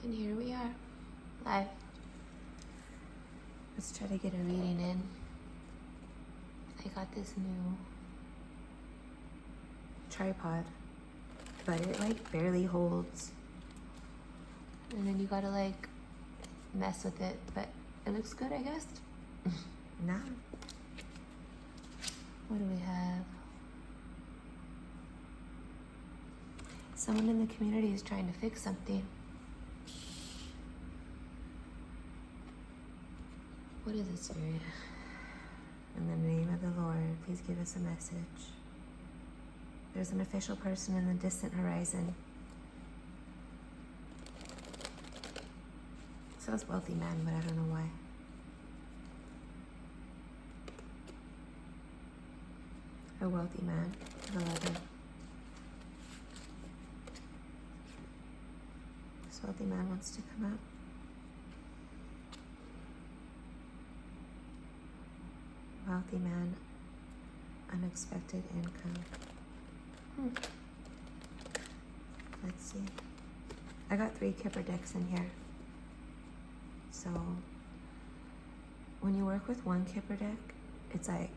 And here we are, live. Let's try to get a reading in. I got this new tripod, but it like barely holds. And then you gotta like mess with it, but it looks good, I guess. Nah. What do we have? Someone in the community is trying to fix something. What is it, Spirit? In the name of the Lord, please give us a message. There's an official person in the distant horizon. It says wealthy man, but I don't know why. A wealthy man, the leather. This wealthy man wants to come out. Wealthy man, unexpected income. Let's see. I got 3 Kipper decks in here. So when you work with 1 Kipper deck, it's like,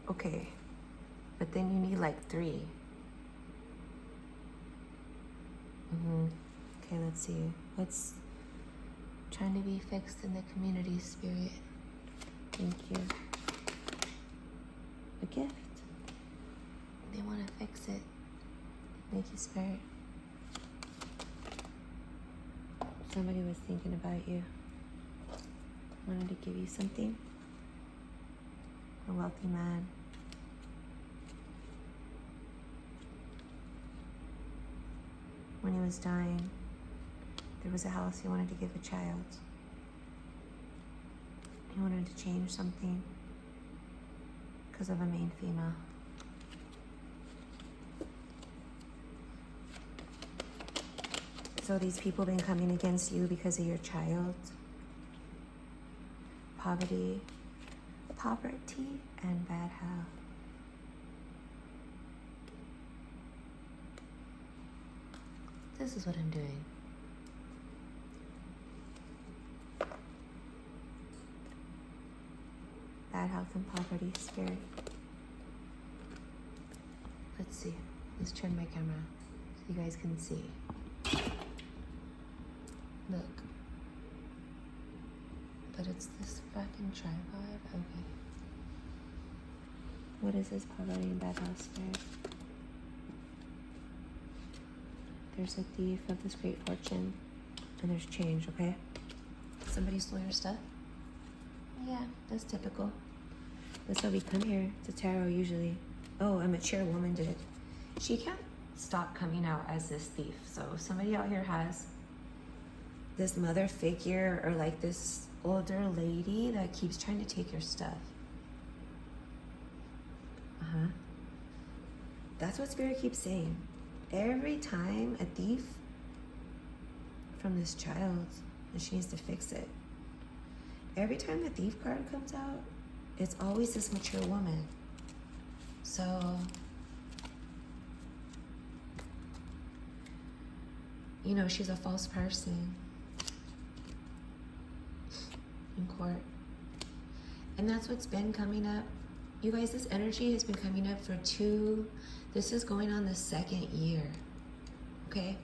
okay, but then you need like 3. Okay, let's see. What's trying to be fixed in the community, Spirit? Thank you. A gift. They want to fix it. Thank you, Spirit. Somebody was thinking about you. Wanted to give you something. A wealthy man. When he was dying, there was a house he wanted to give a child. He wanted to change something because of a main female. So these people been coming against you because of your child. Poverty, and bad health. This is what I'm doing. Bad health and poverty, Spirit. Let's see. Let's turn my camera so you guys can see. Look. But it's this fucking tripod. Okay. What is this poverty and bad health, Spirit? There's a thief of this great fortune, and there's change, okay? Somebody stole your stuff? Yeah, that's typical. That's why we come here to tarot usually. Oh, a mature woman did. She can't stop coming out as this thief. So if somebody out here has this mother figure or like this older lady that keeps trying to take your stuff. That's what Spirit keeps saying. Every time a thief from this child, and she needs to fix it. Every time the thief card comes out, it's always this mature woman. So, you know, she's a false person in court. And that's what's been coming up. You guys, this energy has been coming up for this is going on the 2nd year, okay?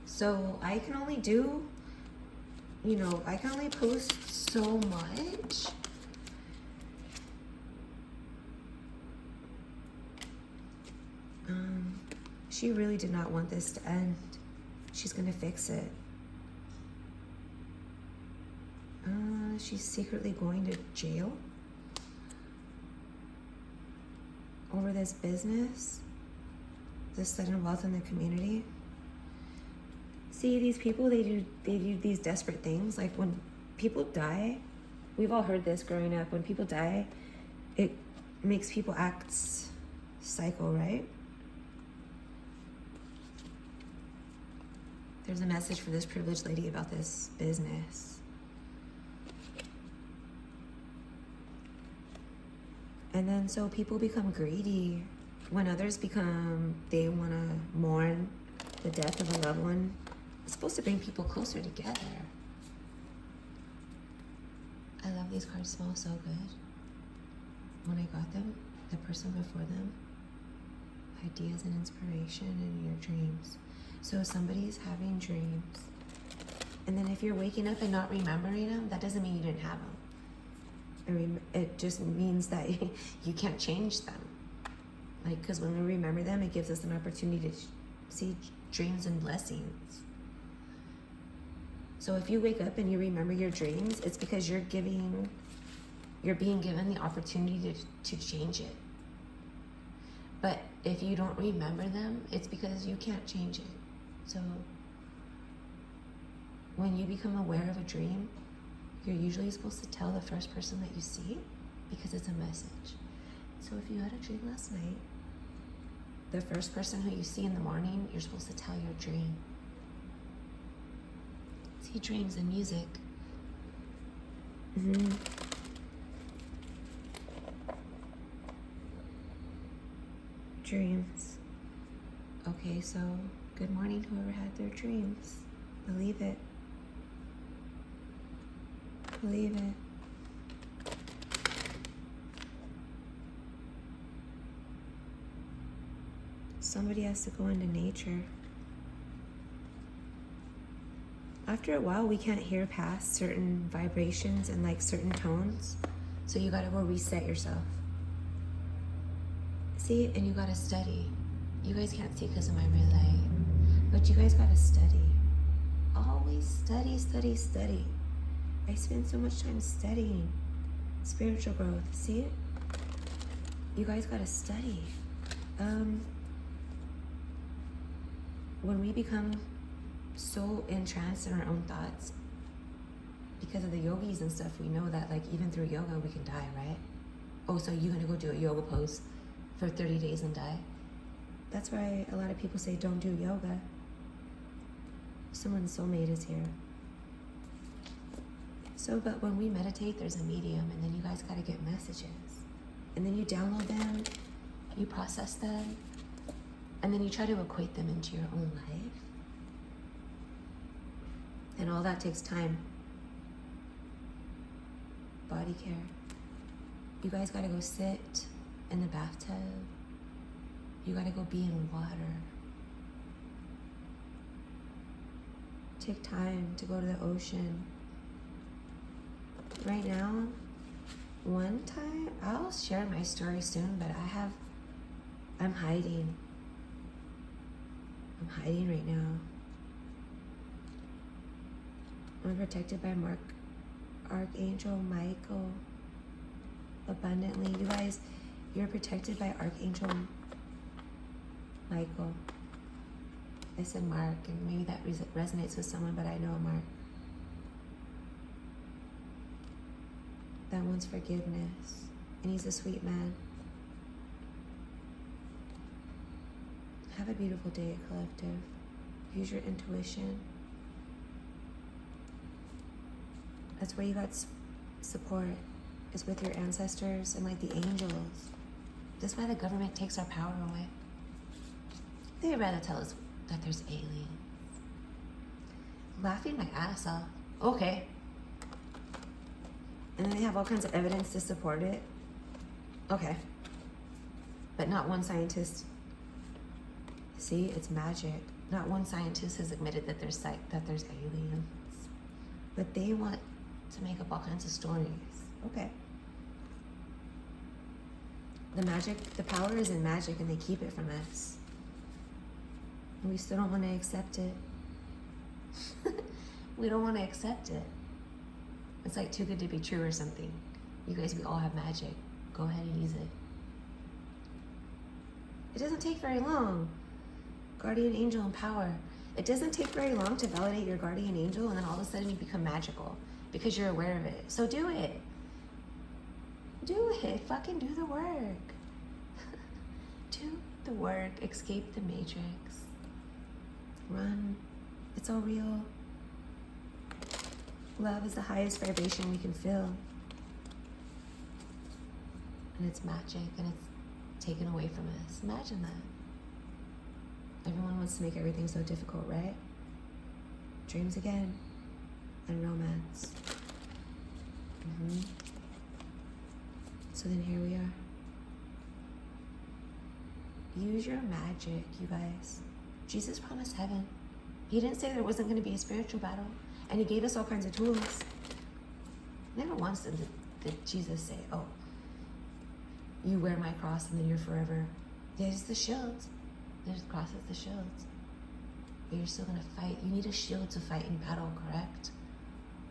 So I can only do, you know, I can only post so much. She really did not want this to end. She's gonna fix it. She's secretly going to jail over this business, this sudden wealth in the community. See, these people, they do these desperate things. Like when people die, we've all heard this growing up. When people die, it makes people act psycho, right? There's a message for this privileged lady about this business. And then so people become greedy when others they want to mourn the death of a loved one. It's supposed to bring people closer together. I love these cards, smell so good. When I got them, the person before them, ideas and inspiration in your dreams. So somebody's having dreams. And then if you're waking up and not remembering them, that doesn't mean you didn't have them. It just means that you can't change them. Like, because when we remember them, it gives us an opportunity to see dreams and blessings. So if you wake up and you remember your dreams, it's because you're being given the opportunity to change it. But if you don't remember them, it's because you can't change it. So when you become aware of a dream, you're usually supposed to tell the first person that you see because it's a message. So if you had a dream last night, the first person who you see in the morning, you're supposed to tell your dream. See dreams and music. Dreams. Okay, so good morning, whoever had their dreams. Believe it. Believe it. Somebody has to go into nature. After a while, we can't hear past certain vibrations and like certain tones. So you gotta go reset yourself. See, and you gotta study. You guys can't see because of my red light, but you guys gotta study. Always study, study, study. I spend so much time studying spiritual growth. See it? You guys gotta study. When we become so entranced in our own thoughts, because of the yogis and stuff, we know that like even through yoga we can die, right? Oh, so you're gonna go do a yoga pose for 30 days and die? That's why a lot of people say don't do yoga. Someone's soulmate is here. So, but when we meditate, there's a medium, and then you guys gotta get messages. And then you download them, you process them, and then you try to equate them into your own life. And all that takes time. Body care. You guys gotta go sit in the bathtub. You gotta go be in water. Take time to go to the ocean. Right now, one time, I'll share my story soon, but I'm hiding. I'm hiding right now. I'm protected by Archangel Michael abundantly. You guys, you're protected by Archangel Michael. I said Mark, and maybe that resonates with someone, but I know Mark. That wants forgiveness, and he's a sweet man. Have a beautiful day, collective. Use your intuition. That's where you got support, is with your ancestors and like the angels. That's why the government takes our power away. They'd rather tell us that there's aliens. Laughing my ass off. Okay. And then they have all kinds of evidence to support it. Okay. But not one scientist. See, it's magic. Not one scientist has admitted that there's aliens. But they want to make up all kinds of stories. Okay. The power is in magic, and they keep it from us. And we still don't want to accept it. We don't want to accept it. It's like too good to be true or something. You guys, we all have magic. Go ahead and use it. It doesn't take very long. Guardian angel and power. It doesn't take very long to validate your guardian angel, and then all of a sudden you become magical because you're aware of it. So do it. Do it. Fucking do the work. Do the work. Escape the matrix. Run. It's all real. Love is the highest vibration we can feel. And it's magic, and it's taken away from us. Imagine that. Everyone wants to make everything so difficult, right? dreams again, and romance. So then here we are. Use your magic, you guys. Jesus promised heaven. He didn't say there wasn't going to be a spiritual battle. And he gave us all kinds of tools. Never once did Jesus say, oh, you wear my cross and then you're forever. There's the shields. There's crosses, the shields. But you're still going to fight. You need a shield to fight in battle, correct?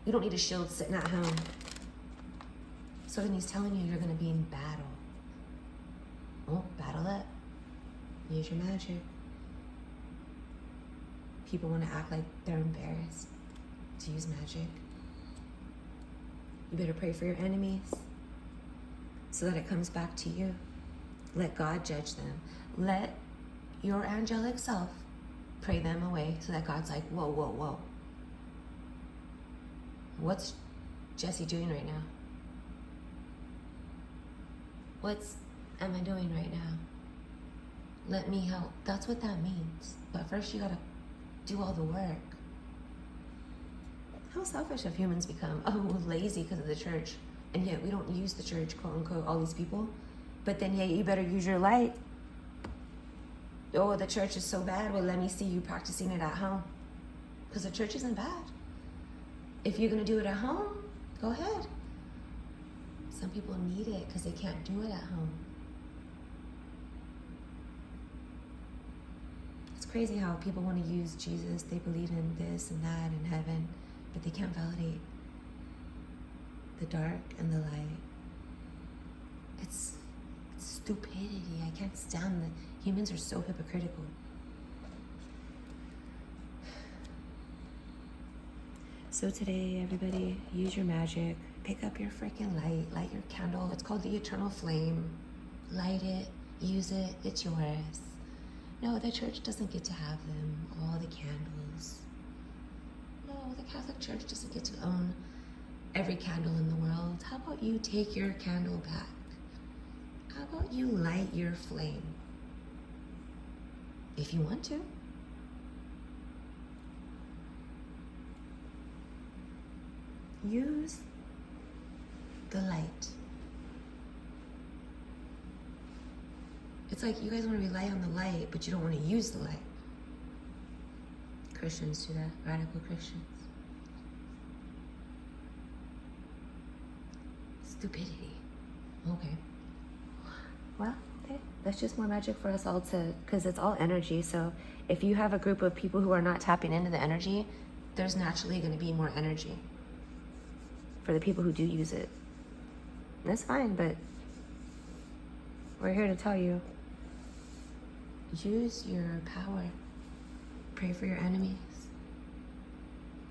You don't need a shield sitting at home. So then he's telling you you're going to be in battle. Oh, battle it. Use your magic. People want to act like they're embarrassed to use magic. You better pray for your enemies so that it comes back to you. Let God judge them. Let your angelic self pray them away so that God's like, whoa, whoa, whoa. What's Jesse doing right now? What's am I doing right now? Let me help. That's what that means. But first you gotta do all the work. How selfish have humans become? Oh, we're lazy because of the church. And yet we don't use the church, quote unquote, all these people. But then, hey, you better use your light. Oh, the church is so bad. Well, let me see you practicing it at home. Because the church isn't bad. If you're going to do it at home, go ahead. Some people need it because they can't do it at home. It's crazy how people want to use Jesus. They believe in this and that and heaven, but they can't validate the dark and the light. It's stupidity. I can't stand that. Humans are so hypocritical. So today, everybody, use your magic. Pick up your freaking light. Light your candle. It's called the eternal flame. Light it. Use it. It's yours. No, the church doesn't get to have them. All the candles. No, the Catholic Church doesn't get to own every candle in the world. How about you take your candle back? How about you light your flame? If you want to. Use the light. It's like you guys want to rely on the light, but you don't want to use the light. Christians do that, radical Christians. Stupidity. Okay. Well, okay. That's just more magic for us all to, because it's all energy. So if you have a group of people who are not tapping into the energy, there's naturally going to be more energy for the people who do use it. That's fine, but we're here to tell you, use your power. Pray for your enemies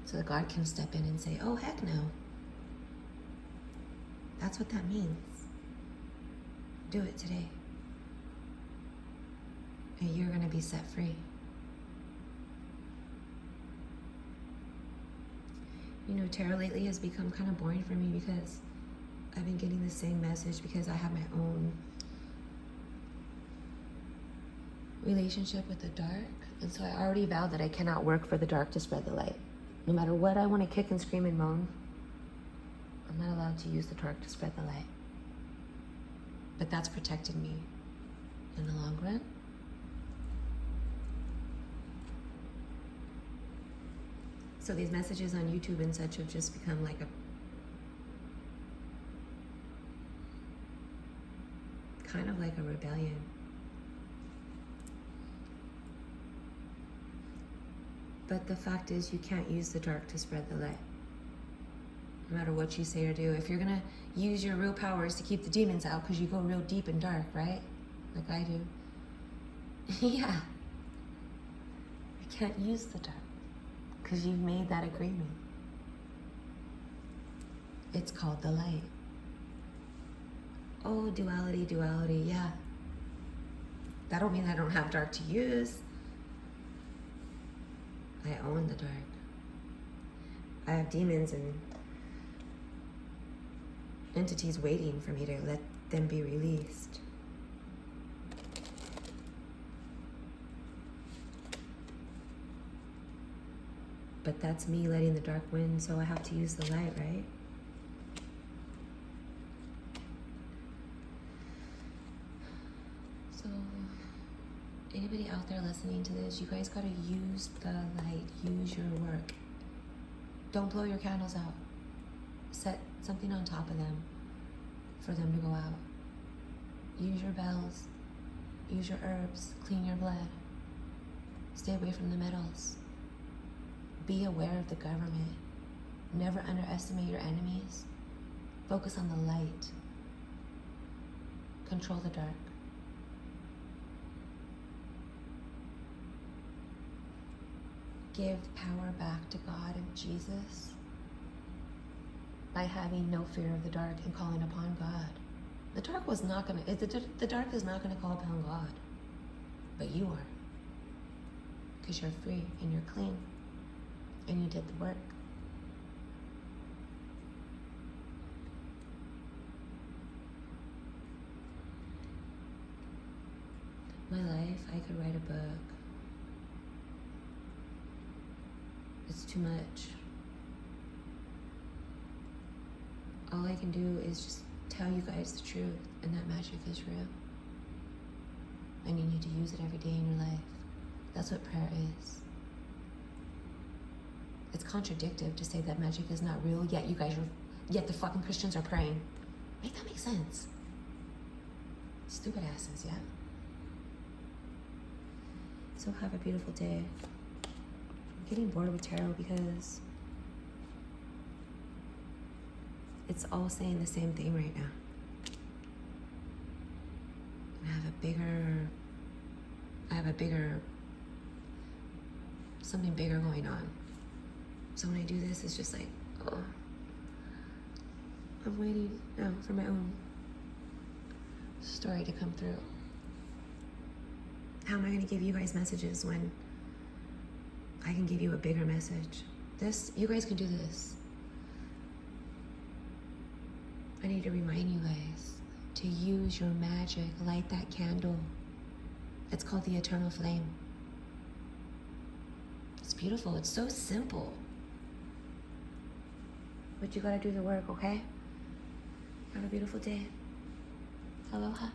so that God can step in and say, oh, heck no. That's what that means. Do it today. And you're going to be set free. You know, tarot lately has become kind of boring for me because I've been getting the same message because I have my own relationship with the dark. And so I already vowed that I cannot work for the dark to spread the light. No matter what I want to kick and scream and moan, I'm not allowed to use the dark to spread the light. But that's protected me in the long run. So these messages on YouTube and such have just become like a kind of like a rebellion. But the fact is, you can't use the dark to spread the light. No matter what you say or do. If you're gonna use your real powers to keep the demons out, because you go real deep and dark, right? Like I do. Yeah. You can't use the dark, because you've made that agreement. It's called the light. Oh, duality, duality, yeah. That don't mean I don't have dark to use. I own the dark. I have demons and entities waiting for me to let them be released. But that's me letting the dark win, so I have to use the light, right? So, anybody out there listening to this, you guys gotta use the light, use your work. Don't blow your candles out. Set something on top of them for them to go out. Use your bells, use your herbs, clean your blood. Stay away from the metals. Be aware of the government. Never underestimate your enemies. Focus on the light. Control the dark. Give power back to God and Jesus by having no fear of the dark and calling upon God. The dark was not gonna, the dark is not gonna call upon God, but you are. Because you're free and you're clean and you did the work. My life, I could write a book. It's too much. All I can do is just tell you guys the truth, and that magic is real. And you need to use it every day in your life. That's what prayer is. It's contradictory to say that magic is not real, yet the fucking Christians are praying. Make that make sense? Stupid asses, yeah? So have a beautiful day. I'm getting bored with tarot because it's all saying the same thing right now. And I have something bigger going on. So when I do this, it's just like, oh, I'm waiting now for my own story to come through. How am I going to give you guys messages when I can give you a bigger message? You guys can do this. I need to remind you guys to use your magic, light that candle. It's called the eternal flame. It's beautiful, it's so simple. But you gotta do the work, okay? Have a beautiful day. Aloha.